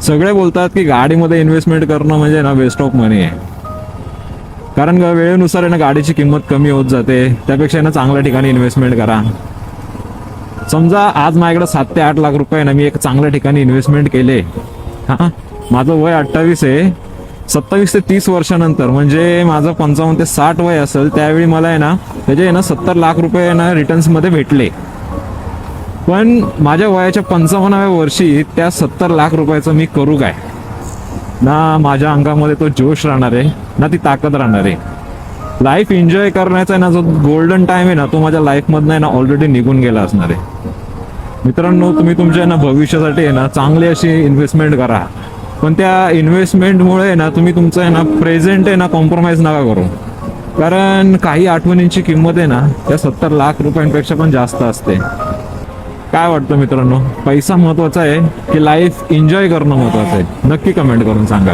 सगळे बोलतात की गाडीमध्ये इन्व्हेस्टमेंट करणं म्हणजे ना वेस्ट ऑफ मनी आहे. कारण वेळेनुसार आहे ना गाडीची किंमत कमी होत जाते. त्यापेक्षा ना चांगल्या ठिकाणी इन्व्हेस्टमेंट करा. समजा आज माझ्याकडे 7 ते 8 लाख रुपये ना मी एक चांगल्या ठिकाणी इन्व्हेस्टमेंट केले. हां, माझं वय 28 आहे. 27 ते 30 वर्षानंतर म्हणजे माझं 55 ते 60 वय असेल त्यावेळी मला आहे ना त्याचे आहे ना 70 लाख रुपये ना रिटर्न्समध्ये भेटले. पण माझ्या वयाच्या 55व्या वर्षी त्या 70 लाख रुपयाचं मी करू काय? ना माझ्या अंगामध्ये तो जोश राहणार आहे ना ती ताकद राहणार आहे. लाईफ एन्जॉय करण्याचा आहे ना जो गोल्डन टाइम आहे ना तो माझ्या लाईफमधनं आहे ना ऑलरेडी निघून गेला असणार आहे. मित्रांनो, तुम्ही तुमच्या ना भविष्यासाठी आहे ना चांगली अशी इन्व्हेस्टमेंट करा. पण त्या इन्व्हेस्टमेंटमुळे आहे ना तुम्ही तुमचं आहे ना प्रेझेंट आहे ना कॉम्प्रोमाइज नका करू. कारण काही आठवणींची किंमत आहे ना त्या 70 लाख रुपयांपेक्षा पण जास्त असते. काय वाटतं मित्रांनो, पैसा महत्वाचा आहे की लाईफ एन्जॉय करणं महत्वाचं आहे? नक्की कमेंट करून सांगा.